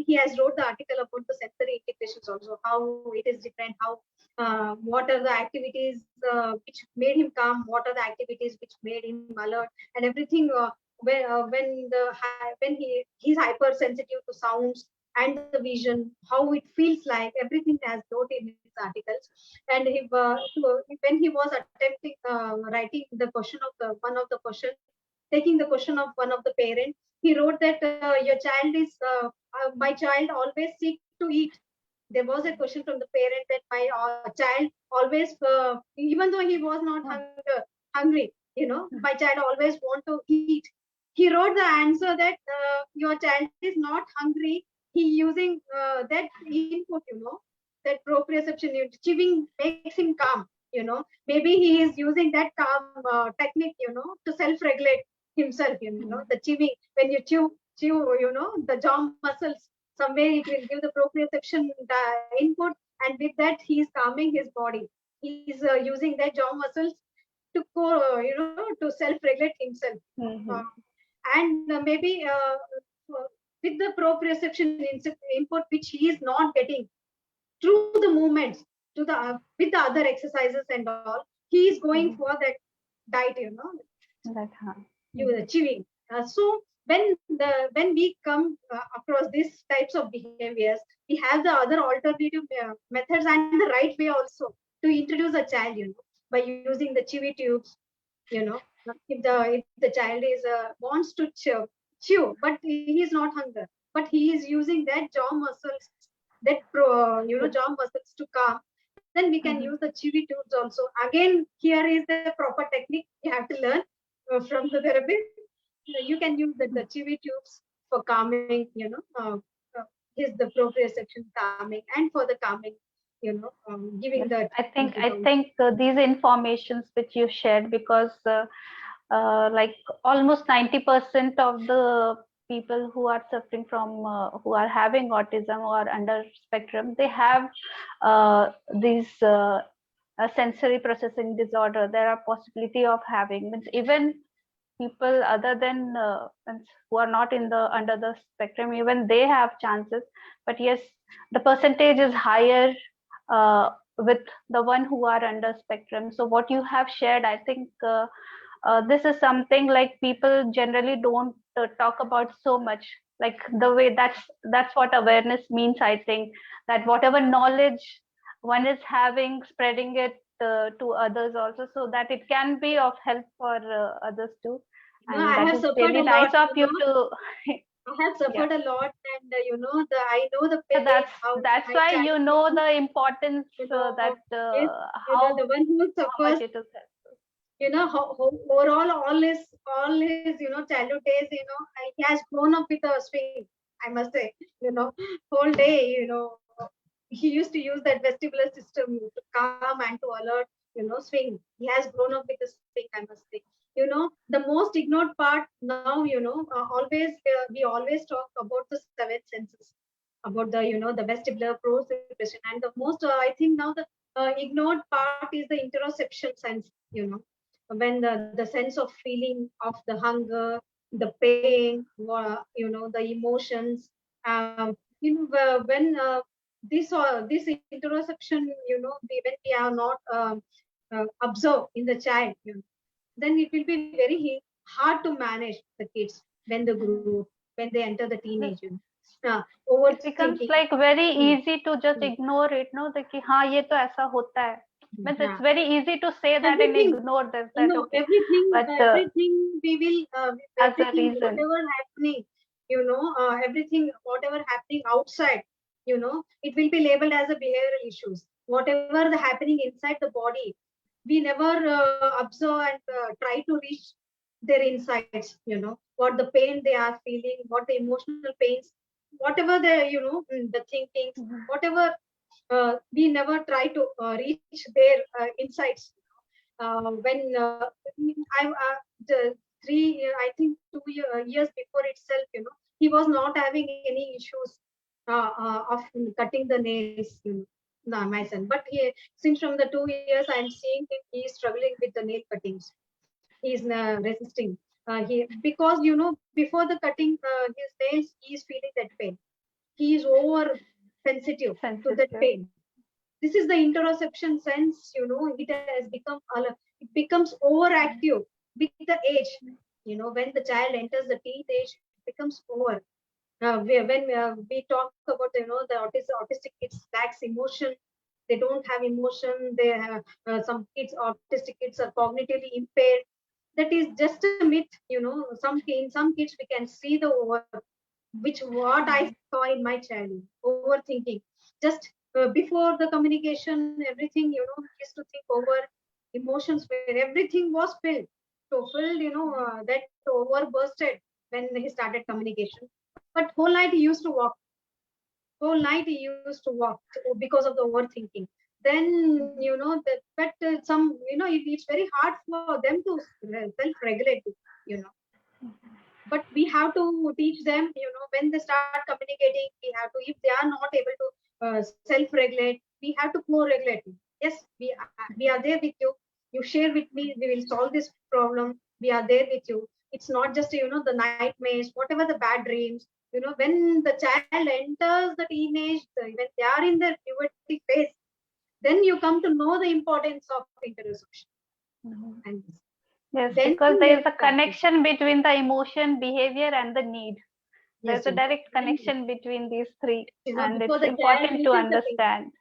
he has wrote the article about the sensory integrations also, how it is different, how what are the activities which made him calm, what are the activities which made him alert, and everything. When he's hypersensitive to sounds and the vision, how it feels like, everything has noted in his articles. And when he was attempting writing the question of the one of the question, taking the question of one of the parent, he wrote that your child is my child always seek to eat. There was a question from the parent that my child always even though he was not hungry, my child always want to eat. He wrote the answer that your child is not hungry. He using that input, that proprioception chewing makes him calm. Maybe he is using that calm technique, to self regulate himself. The chewing, when you chew, the jaw muscles, somewhere it will give the proprioception input, and with that he is calming his body. He is using that jaw muscles to self regulate himself. uh, Mhm. and maybe with the proprioception input which he is not getting through the movements, to the with the other exercises and all, he is going for Mhm. that diet, That, huh. you Mhm. achieving. So when we come across these types of behaviors, we have the other alternative methods and the right way also to introduce a child, by using the chewy tubes. you know if the child is wants to chew, but he is not hunger, but he is using that jaw muscles, that jaw muscles to calm, then we can use Mhm. the chewy tubes also. Again, here is the proper technique you have to learn from the therapist. You can use the chewy tubes for calming, is the proprioception calming, and for the calming, giving Yes, the input I also. think these informations which you shared, because like almost 90% of the people who are suffering from who are having autism or under spectrum, they have these sensory processing disorder. There are possibility of having, means even people other than who are not in the under the spectrum, even they have chances. But yes, the percentage is higher with the one who are under spectrum. So what you have shared, I think this is something like people generally don't talk about so much. Like the way that's what awareness means. I think that whatever knowledge one is having, spreading it to others also, so that it can be of help for others too. And I that have is suffered really a lot. nice of you to I have yeah. suffered a lot, and I know the Yeah, pain, how that's my why child, you know the importance know, that is the one who how much suffers. it is helpful. How overall all his childhood days, he has grown up with a swing. I must say, whole day, he used to use that vestibular system to calm and to alert, swing. He has grown up with a swing, I must say. The most ignored part now, always we always talk about the seven senses, about the vestibular proprioception, and the most I think now the ignored part is the interoception sense. When the sense of feeling of the hunger, the pain, the emotions. um, when this interoception, when we are not observed in the child, then it will be very hard to manage the kids when they grow, when they enter the teenage. it becomes Overthinking. like very Hmm, easy to just hmm, ignore it, no, that कि हाँ ये तो ऐसा होता है. Means yeah. it's very easy to say that and Everything, ignore this, that okay, but everything we will, as a everything, reason. whatever happening, everything, whatever happening outside, it will be labeled as a behavioral issues. Whatever the happening inside the body, we never observe and try to reach their insights, what the pain they are feeling, what the emotional pains, whatever the, the thinkings, Mhm. whatever, we never try to reach their insights. When the I think 2 years before itself, he was not having any issues of cutting the nails, no, my son. But since from the 2 years, I'm seeing him, he is struggling with the nail cuttings. He is resisting. Because before the cutting his nails, he is feeling that pain. He is over sensitive to that Sensitive. pain. This is the interoception sense, it has become it becomes overactive with the age. When the child enters the teen age, it becomes over. When we talk about, the autistic kids lacks emotion. They don't have emotion. They have some kids, autistic kids, are cognitively impaired. That is just a myth. In some kids we can see the over, which what I Mhm. saw in my childhood. Overthinking. Just before the communication, everything, he used to think over emotions where everything was filled. So filled, that overbursted when he started communication. But whole night he used to walk. Whole night he used to walk because of the overthinking. Then, that, but some, it's very hard for them to self-regulate, you know but we have to teach them, when they start communicating, we have to, if they are not able to self-regulate, we have to co-regulate. Yes, we are there with you. You share with me, we will solve this problem. We are there with you. It's not just, the nightmares, whatever the bad dreams. When the child enters the teenage, when they are in the puberty phase, then you come to know the importance of interoception. Mhm. And Yes, then because they there is a practice. connection between the emotion, behavior, and the need. Yes, There's a direct then, connection between these three, and before it's the child important to reaches the understand.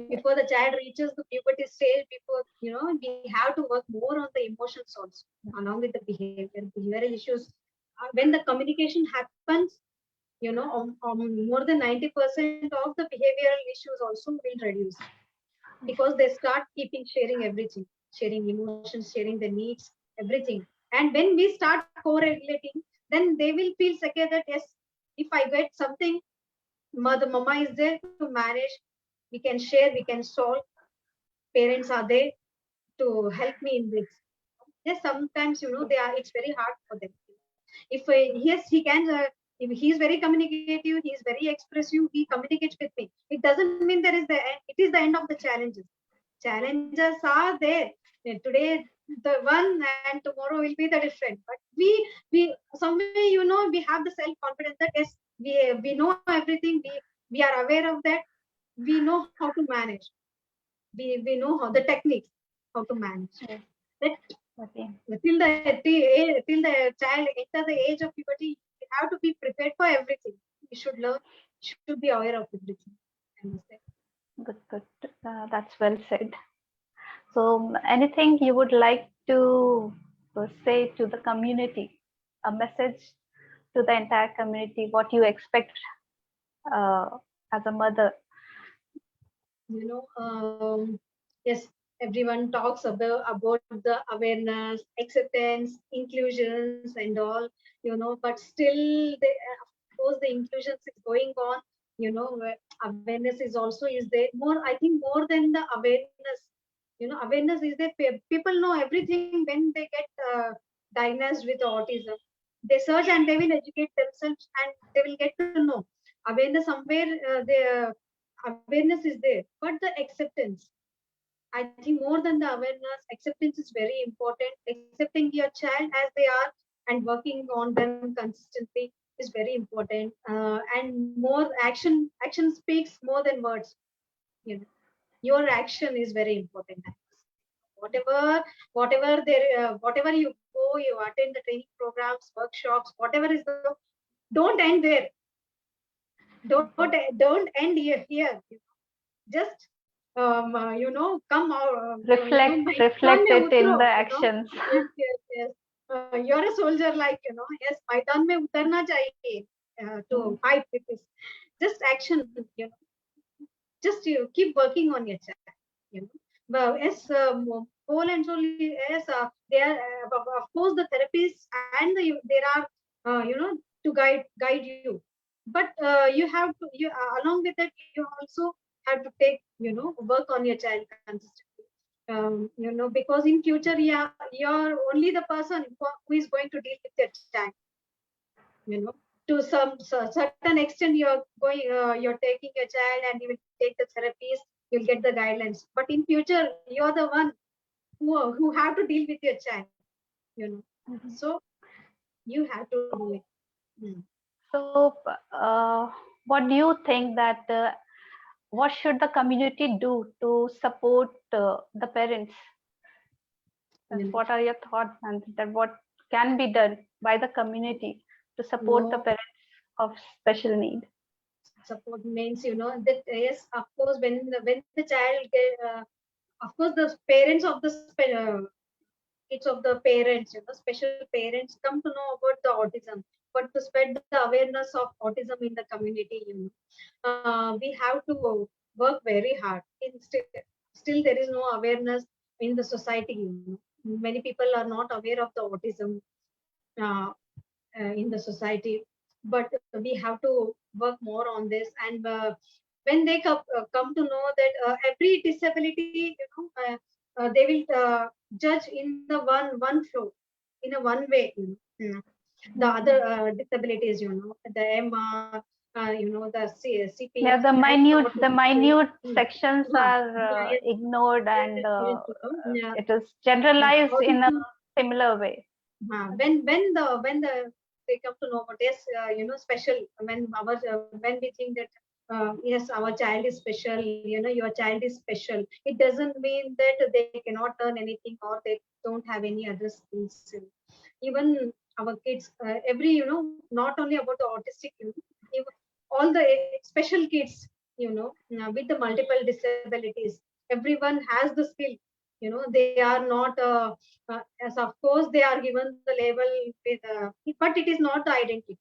before the child reaches the puberty stage, before, we have to work more on the emotions also, along with the behavioral issues. When the communication happens, more than 90% of the behavioral issues also will reduce, because they start keeping sharing everything, sharing emotions, sharing the needs, everything. And when we start co-regulating, then they will feel secure that yes, if I get something, mother mama is there to manage. We can share, we can solve. Parents are there to help me in this. Yes, sometimes, they are, it's very hard for them. If yes, he can, if he is very communicative, he is very expressive, he communicates with me, it doesn't mean there is the end, it is the end of the challenges. Challenges are there. Today the one, and tomorrow will be the different. But we somewhere, we have the self confidence that yes, we know everything. We are aware of that. We know how to manage. We know how the techniques, how to manage. Yes, That okay. till the child enter the age of puberty, we have to be prepared for everything. We should learn, should be aware of everything. I must say. Good, good. That's well said. So, anything you would like to say to the community, a message to the entire community, what you expect uh, as a mother? Yes, everyone talks about the awareness, acceptance, inclusions, and all, but still, of course, the inclusions is going on, where awareness is also is there. More, I think, more than the awareness, awareness is there. People know everything when they get diagnosed with autism. They search and they will educate themselves and they will get to know. Awareness somewhere, awareness is there, but the acceptance, I think, more than the awareness, acceptance is very important. Accepting your child as they are and working on them consistently. is very important, and more action speaks more than words. You know, your action is very important. Whatever, whatever you go, you attend the training programs, workshops, whatever is the, don't end there. Don't end here. Just come out. मैदान Reflect में it उतरो. in the actions. Yes, yes, yes. You're a soldier, like, yes, मैदान में उतरना चाहिए to fight with this. Just action, just you keep working on your child. Well, yes, whole and solely, yes, they are, of course, the therapists and there are, to guide you. But you have to, along with that, you also have to take, work on your child consistently. Because in future, yeah, you're only the person who is going to deal with your child. you know to some certain extent, you're taking your child and you will take the therapies, you'll get the guidelines, but in future you're the one who have to deal with your child. So you have to do it. Hmm. So, what do you think that what should the community do to support the parents? You know, What are your thoughts on that? What can be done by the community to support the no parents of special need? support means, that, yes, of course, when the child of course, the parents of the kids of the parents, special parents come to know about the autism, but to spread the awareness of autism in the community, we have to work very hard. Still, there is no awareness in the society. Many people are not aware of the autism uh, in the society, but we have to work more on this. And when they come to know that every disability, they will judge in the one flow, in a one way. The other disabilities, the MR, the CP, Yeah, and the autism. minute Mm. sections are Yeah, ignored, and yes, yeah. it is generalized in a Autism. similar way. When they come to know about, yes, special, when we think that yes, our child is special, your child is special, it doesn't mean that they cannot learn anything or they don't have any other skills. Even our kids, every, not only about the autistic, all the special kids, with the multiple disabilities, everyone has the skill. They are not as, of course, they are given the label with but it is not the identity.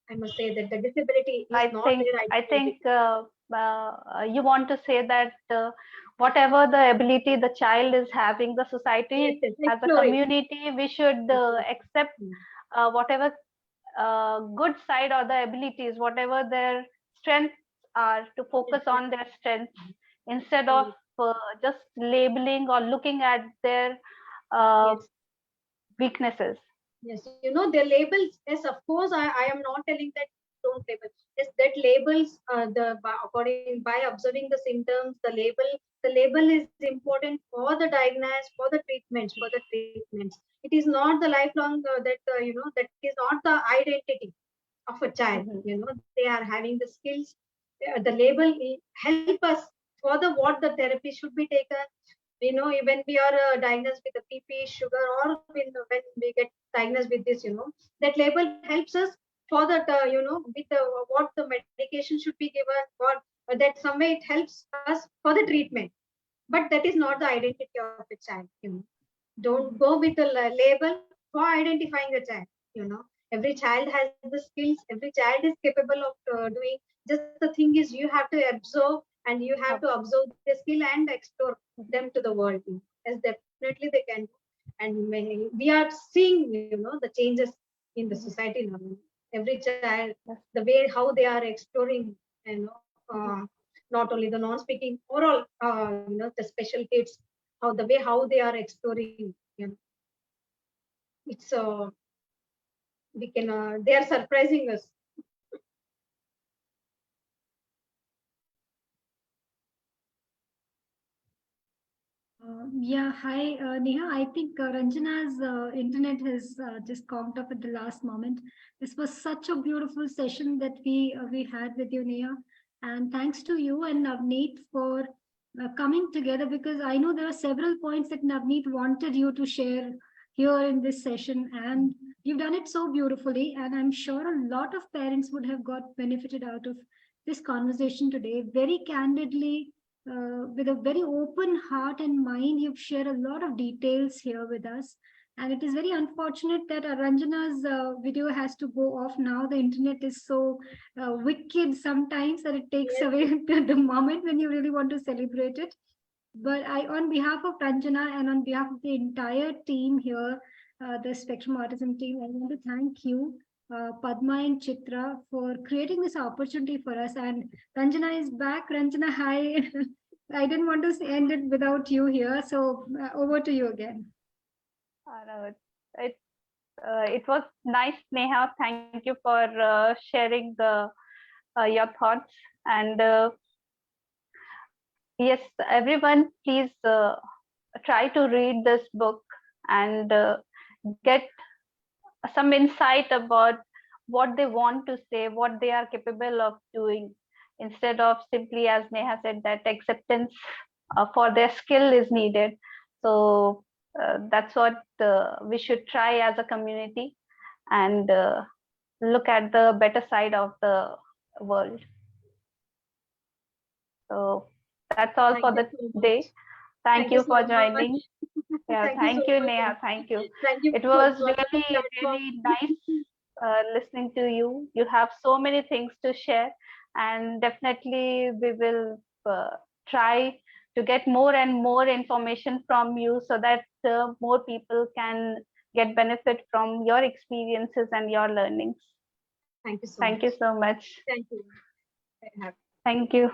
I must say that the disability is not their I identity. think you want to say that whatever the ability the child is having, the Yes, society yes, as a explore it. community, we should accept Mm. whatever good side or the abilities, whatever their strengths are, to Yes, focus yes, on their strengths instead of yes, just labeling or looking at their uh, yes. weaknesses. Yes, their labels. Yes, of course, I am not telling that don't label. Yes, that labels, by observing the symptoms, the label is important for the diagnosis, for the treatments. It is not the lifelong, that is not the identity of a child. Mhm. They are having the skills. The label help us for the what the therapy should be taken. When we are diagnosed with the PP, sugar, or when we get diagnosed with this, that label helps us for that, with what the medication should be given, or that some way it helps us for the treatment. But that is not the identity of a child. Don't go with the label for identifying a child. Every child has the skills, every child is capable of doing. Just the thing is, you have to observe, and you have to observe the skill and explore them to the world. As definitely they can do. And we are seeing, the changes in the society now. Every child, the way how they are exploring, not only the non-speaking, overall, the special kids, how the way how they are exploring. It's we can they are surprising us. Yeah, hi, Neha. I think Ranjana's internet has just conked up at the last moment. This was such a beautiful session that we had with you, Neha, and thanks to you and Navneet for coming together, because I know there are several points that Navneet wanted you to share here in this session, and you've done it so beautifully. And I'm sure a lot of parents would have got benefited out of this conversation today. Very candidly, with a very open heart and mind, you've shared a lot of details here with us. And it is very unfortunate that Ranjana's video has to go off now. The internet is so wicked sometimes that it takes Yes, away the moment when you really want to celebrate it. But I, on behalf of Ranjana and on behalf of the entire team here, the Spectrum Autism team, I want to thank you, Padma and Chitra, for creating this opportunity for us. And Ranjana is back. Ranjana, hi. I didn't want to end it without you here. So over to you again. No, it it was nice, Neha. Thank you for sharing your thoughts. And yes, everyone, please try to read this book and get some insight about what they want to say, what they are capable of doing, instead of simply, as Neha said, that acceptance for their skill is needed. So that's what we should try as a community, and look at the better side of the world. So that's all thank for you the so much. day. Thank Thank you you for so much. joining. Yeah, Thank you so thank you, much. Neha. Thank you. Thank you It for was joining the really, platform. really nice listening to you. You have so many things to share, and definitely we will try to get more and more information from you so that more people can get benefit from your experiences and your learnings. Thank you so Thank much. you so much. Thank you. Very happy. Thank you.